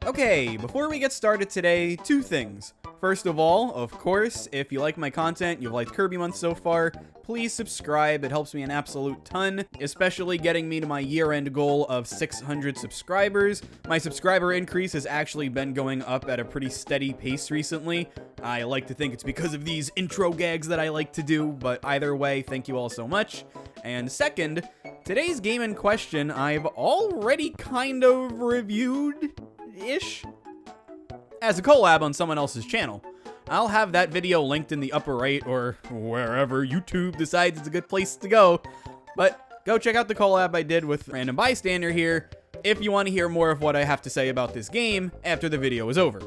Okay, before we get started today, two things. First of all, of course, if you like my content, you've liked Kirby Month so far, please subscribe. It helps me an absolute ton, especially getting me to my year-end goal of 600 subscribers. My subscriber increase has actually been going up at a pretty steady pace recently. I like to think it's because of these intro gags that I like to do, but either way, thank you all so much. And second, today's game in question I've already kind of reviewed-ish as a collab on someone else's channel. I'll have that video linked in the upper right or wherever YouTube decides it's a good place to go. But go check out the collab I did with Random Bystander here if you want to hear more of what I have to say about this game after the video is over.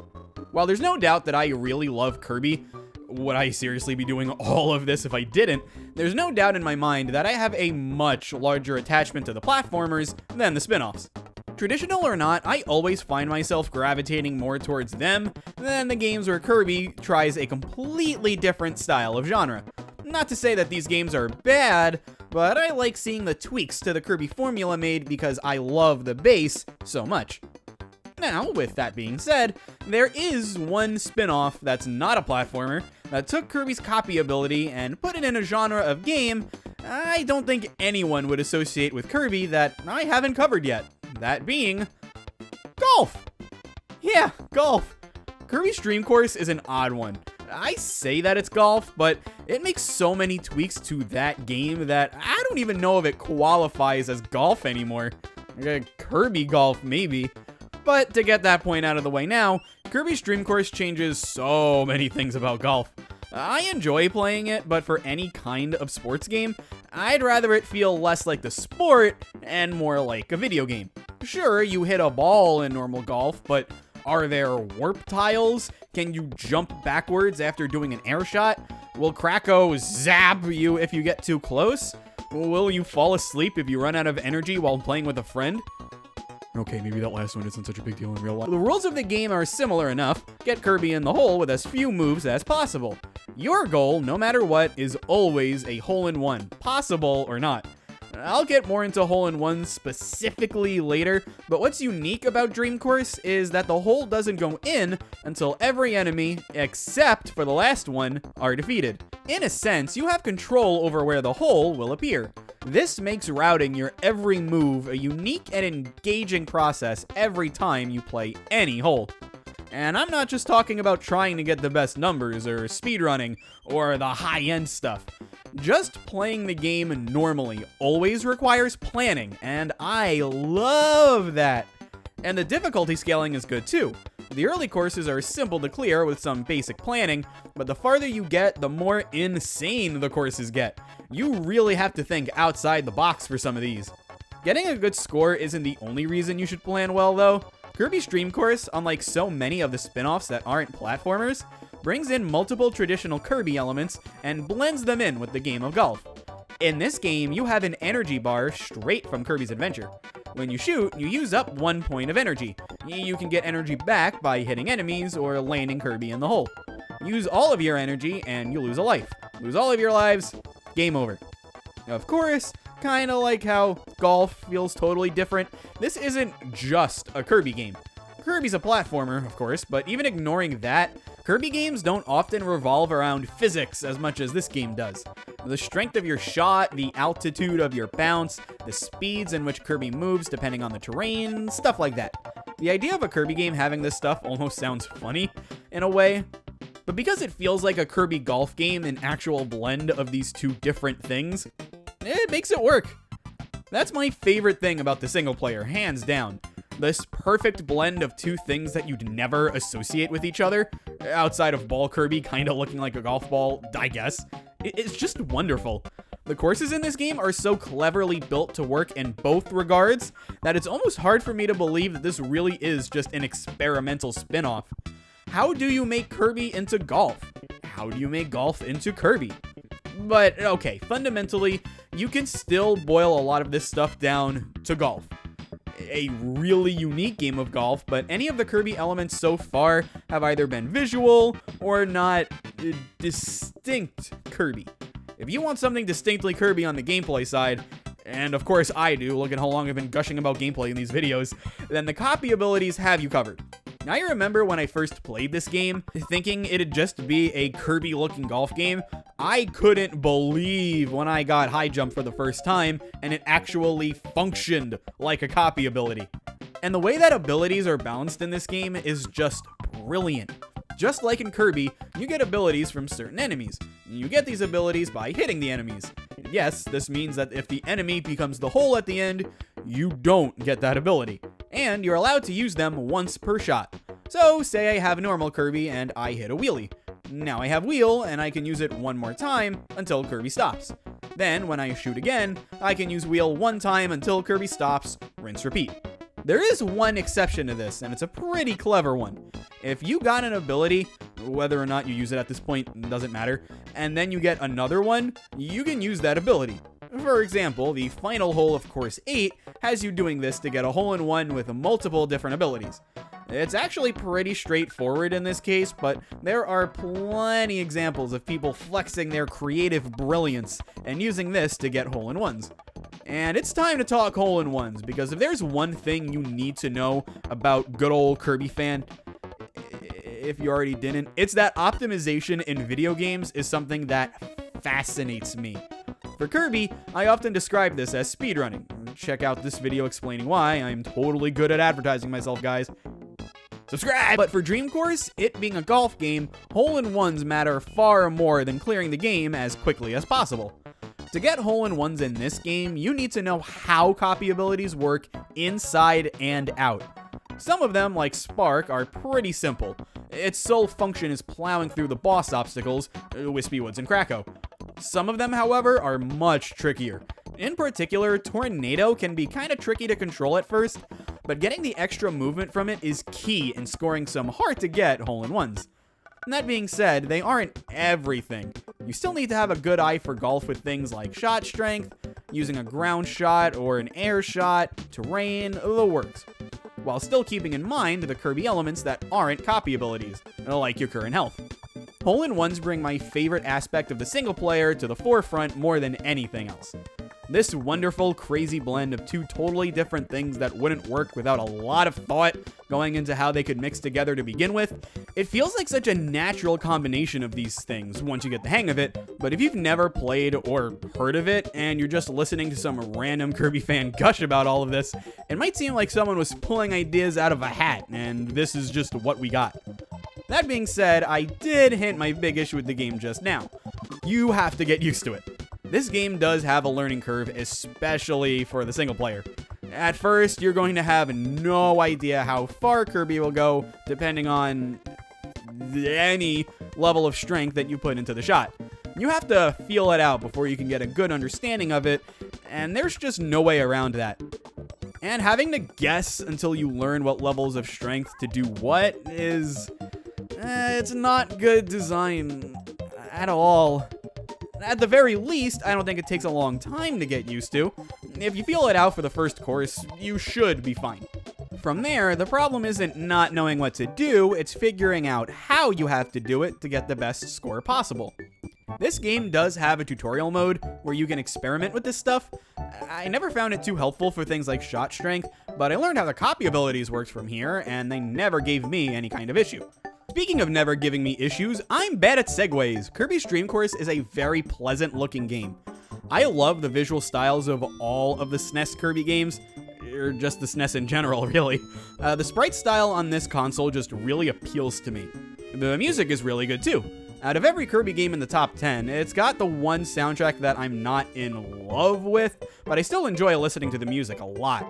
While there's no doubt that I really love Kirby, would I seriously be doing all of this if I didn't? There's no doubt in my mind that I have a much larger attachment to the platformers than the spin-offs. Traditional or not, I always find myself gravitating more towards them than the games where Kirby tries a completely different style of genre. Not to say that these games are bad, but I like seeing the tweaks to the Kirby formula made because I love the base so much. Now, with that being said, there is one spin-off that's not a platformer that took Kirby's copy ability and put it in a genre of game I don't think anyone would associate with Kirby that I haven't covered yet. That being golf. Yeah, golf. Kirby's Dream Course is an odd one. I say that it's golf, but it makes so many tweaks to that game that I don't even know if it qualifies as golf anymore. Kirby golf, maybe. But to get that point out of the way now, Kirby's Dream Course changes so many things about golf. I enjoy playing it, but for any kind of sports game, I'd rather it feel less like the sport and more like a video game. Sure, you hit a ball in normal golf, but are there warp tiles? Can you jump backwards after doing an air shot? Will Kracko zap you if you get too close? Will you fall asleep if you run out of energy while playing with a friend? Okay, maybe that last one isn't such a big deal in real life. The rules of the game are similar enough. Get Kirby in the hole with as few moves as possible. Your goal, no matter what, is always a hole-in-one, possible or not. I'll get more into hole-in-ones specifically later, but what's unique about Dream Course is that the hole doesn't go in until every enemy, except for the last one, are defeated. In a sense, you have control over where the hole will appear. This makes routing your every move a unique and engaging process every time you play any hole. And I'm not just talking about trying to get the best numbers or speedrunning or the high-end stuff. Just playing the game normally always requires planning, and I love that. And the difficulty scaling is good too. The early courses are simple to clear with some basic planning, but the farther you get, the more insane the courses get. You really have to think outside the box for some of these. Getting a good score isn't the only reason you should plan well though. Kirby's Dream Course, unlike so many of the spin-offs that aren't platformers, brings in multiple traditional Kirby elements and blends them in with the game of golf. In this game, you have an energy bar straight from Kirby's Adventure. When you shoot, you use up 1 point of energy. You can get energy back by hitting enemies or landing Kirby in the hole. Use all of your energy and you lose a life. Lose all of your lives, game over. Of course, kinda like how golf feels totally different, this isn't just a Kirby game. Kirby's a platformer, of course, but even ignoring that, Kirby games don't often revolve around physics as much as this game does. The strength of your shot, the altitude of your bounce, the speeds in which Kirby moves depending on the terrain, stuff like that. The idea of a Kirby game having this stuff almost sounds funny, in a way, but because it feels like a Kirby golf game, an actual blend of these two different things, it makes it work. That's my favorite thing about the single player, hands down. This perfect blend of two things that you'd never associate with each other, outside of Ball Kirby kinda looking like a golf ball, I guess. It's just wonderful. The courses in this game are so cleverly built to work in both regards that it's almost hard for me to believe that this really is just an experimental spin-off. How do you make Kirby into golf? How do you make golf into Kirby? But okay, fundamentally, you can still boil a lot of this stuff down to golf. A really unique game of golf, but any of the Kirby elements so far have either been visual or not distinct Kirby. If you want something distinctly Kirby on the gameplay side, and of course I do, look at how long I've been gushing about gameplay in these videos, then the copy abilities have you covered. I remember when I first played this game, thinking it'd just be a Kirby-looking golf game. I couldn't believe when I got high jump for the first time, and it actually functioned like a copy ability. And the way that abilities are balanced in this game is just brilliant. Just like in Kirby, you get abilities from certain enemies. You get these abilities by hitting the enemies. Yes, this means that if the enemy becomes the hole at the end, you don't get that ability. And you're allowed to use them once per shot. So, say I have normal Kirby and I hit a wheelie. Now I have wheel and I can use it one more time until Kirby stops. Then, when I shoot again, I can use wheel one time until Kirby stops, rinse, repeat. There is one exception to this, and it's a pretty clever one. If you got an ability, whether or not you use it at this point doesn't matter, and then you get another one, you can use that ability. For example, the final hole of Course 8 has you doing this to get a hole-in-one with multiple different abilities. It's actually pretty straightforward in this case, but there are plenty examples of people flexing their creative brilliance and using this to get hole-in-ones. And it's time to talk hole-in-ones, because if there's one thing you need to know about good old Kirby fan, if you already didn't, it's that optimization in video games is something that fascinates me. For Kirby, I often describe this as speedrunning. Check out this video explaining why. I'm totally good at advertising myself, guys. Subscribe! But for Dream Course, it being a golf game, hole-in-ones matter far more than clearing the game as quickly as possible. To get hole-in-ones in this game, you need to know how copy abilities work inside and out. Some of them, like Spark, are pretty simple. Its sole function is plowing through the boss obstacles, Wispy Woods and Krakow. Some of them, however, are much trickier. In particular, Tornado can be kinda tricky to control at first, but getting the extra movement from it is key in scoring some hard-to-get hole-in-ones. That being said, they aren't everything. You still need to have a good eye for golf with things like shot strength, using a ground shot or an air shot, terrain, the works, while still keeping in mind the Kirby elements that aren't copy abilities, like your current health. Hole-in-ones bring my favorite aspect of the single player to the forefront more than anything else. This wonderful, crazy blend of two totally different things that wouldn't work without a lot of thought going into how they could mix together to begin with, it feels like such a natural combination of these things once you get the hang of it, but if you've never played or heard of it, and you're just listening to some random Kirby fan gush about all of this, it might seem like someone was pulling ideas out of a hat, and this is just what we got. That being said, I did hint my big issue with the game just now. You have to get used to it. This game does have a learning curve, especially for the single player. At first, you're going to have no idea how far Kirby will go, depending on any level of strength that you put into the shot. You have to feel it out before you can get a good understanding of it, and there's just no way around that. And having to guess until you learn what levels of strength to do what is... it's not good design at all. At the very least, I don't think it takes a long time to get used to. If you feel it out for the first course, you should be fine. From there, the problem isn't not knowing what to do, it's figuring out how you have to do it to get the best score possible. This game does have a tutorial mode where you can experiment with this stuff. I never found it too helpful for things like shot strength, but I learned how the copy abilities worked from here, and they never gave me any kind of issue. Speaking of never giving me issues, I'm bad at segues. Kirby's Dream Course is a very pleasant looking game. I love the visual styles of all of the SNES Kirby games, or just the SNES in general, really. The sprite style on this console just really appeals to me. The music is really good too. Out of every Kirby game in the top 10, it's got the one soundtrack that I'm not in love with, but I still enjoy listening to the music a lot.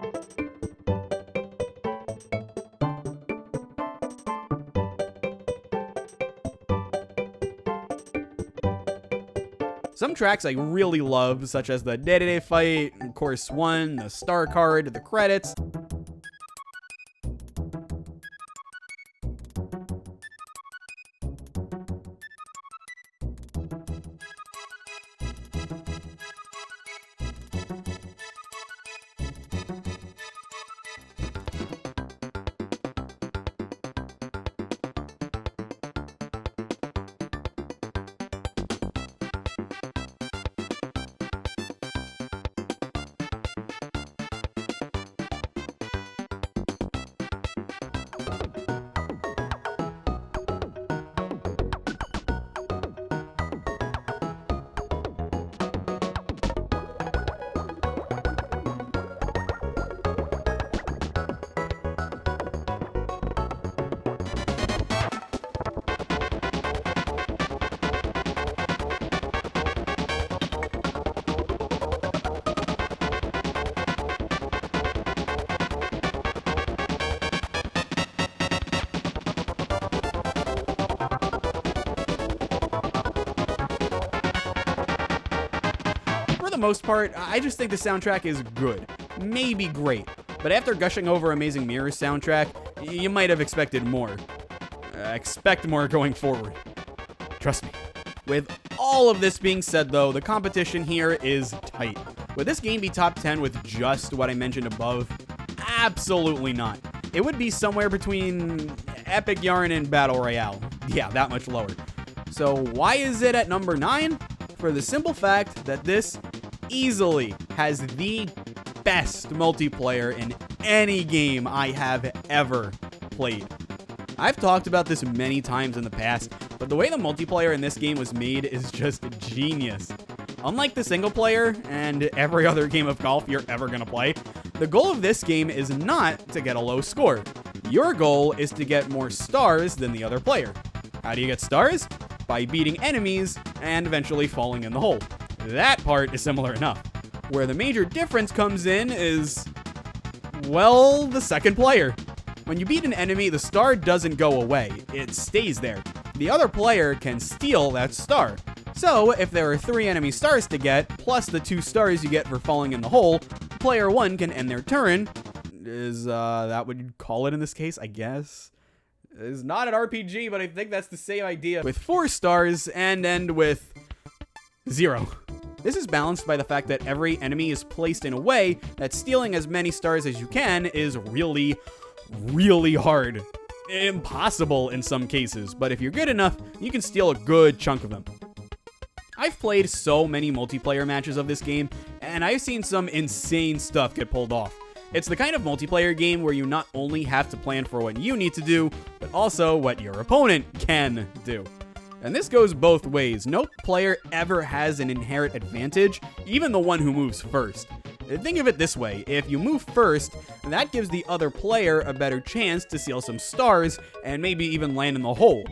Some tracks I really love, such as the Day-to-Day fight, Course 1, the star card, the credits. the most part, I just think the soundtrack is good. Maybe great. But after gushing over Amazing Mirror's soundtrack, you might have expected more. Expect more going forward. Trust me. With all of this being said, though, the competition here is tight. Would this game be top 10 with just what I mentioned above? Absolutely not. It would be somewhere between Epic Yarn and Battle Royale. Yeah, that much lower. So why is it at number 9? For the simple fact that this easily has the best multiplayer in any game I have ever played. I've talked about this many times in the past, but the way the multiplayer in this game was made is just genius. Unlike the single player and every other game of golf you're ever gonna play, the goal of this game is not to get a low score. Your goal is to get more stars than the other player. How do you get stars? By beating enemies and eventually falling in the hole. That part is similar enough. Where the major difference comes in is, well, the second player. When you beat an enemy, the star doesn't go away, it stays there. The other player can steal that star. So, if there are 3 enemy stars to get, plus the 2 stars you get for falling in the hole, player 1 can end their turn. Is that what you'd call it in this case, I guess? It's not an RPG, but I think that's the same idea. With 4 stars and end with 0. This is balanced by the fact that every enemy is placed in a way that stealing as many stars as you can is really, really hard. Impossible in some cases, but if you're good enough, you can steal a good chunk of them. I've played so many multiplayer matches of this game, and I've seen some insane stuff get pulled off. It's the kind of multiplayer game where you not only have to plan for what you need to do, but also what your opponent can do. And this goes both ways. No player ever has an inherent advantage, even the one who moves first. Think of it this way, if you move first, that gives the other player a better chance to steal some stars and maybe even land in the hole.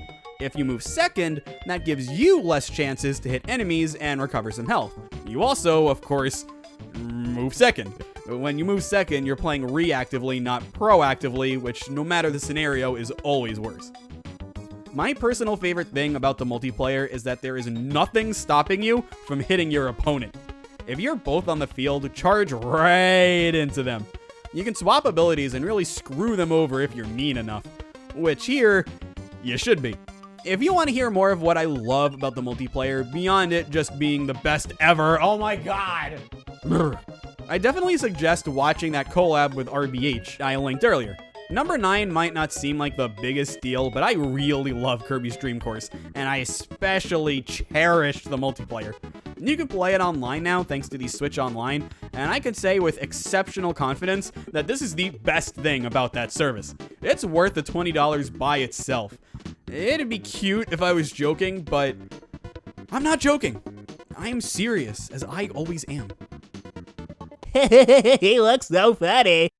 If you move second, that gives you less chances to hit enemies and recover some health. You also, of course, move second. When you move second, you're playing reactively, not proactively, which no matter the scenario is always worse. My personal favorite thing about the multiplayer is that there is nothing stopping you from hitting your opponent. If you're both on the field, charge right into them. You can swap abilities and really screw them over if you're mean enough. Which here, you should be. If you want to hear more of what I love about the multiplayer, beyond it just being the best ever, oh my god! I definitely suggest watching that collab with RBH I linked earlier. Number 9 might not seem like the biggest deal, but I really love Kirby's Dream Course, and I especially cherish the multiplayer. You can play it online now thanks to the Switch Online, and I can say with exceptional confidence that this is the best thing about that service. It's worth the $20 by itself. It'd be cute if I was joking, but I'm not joking. I'm serious, as I always am. He looks so funny.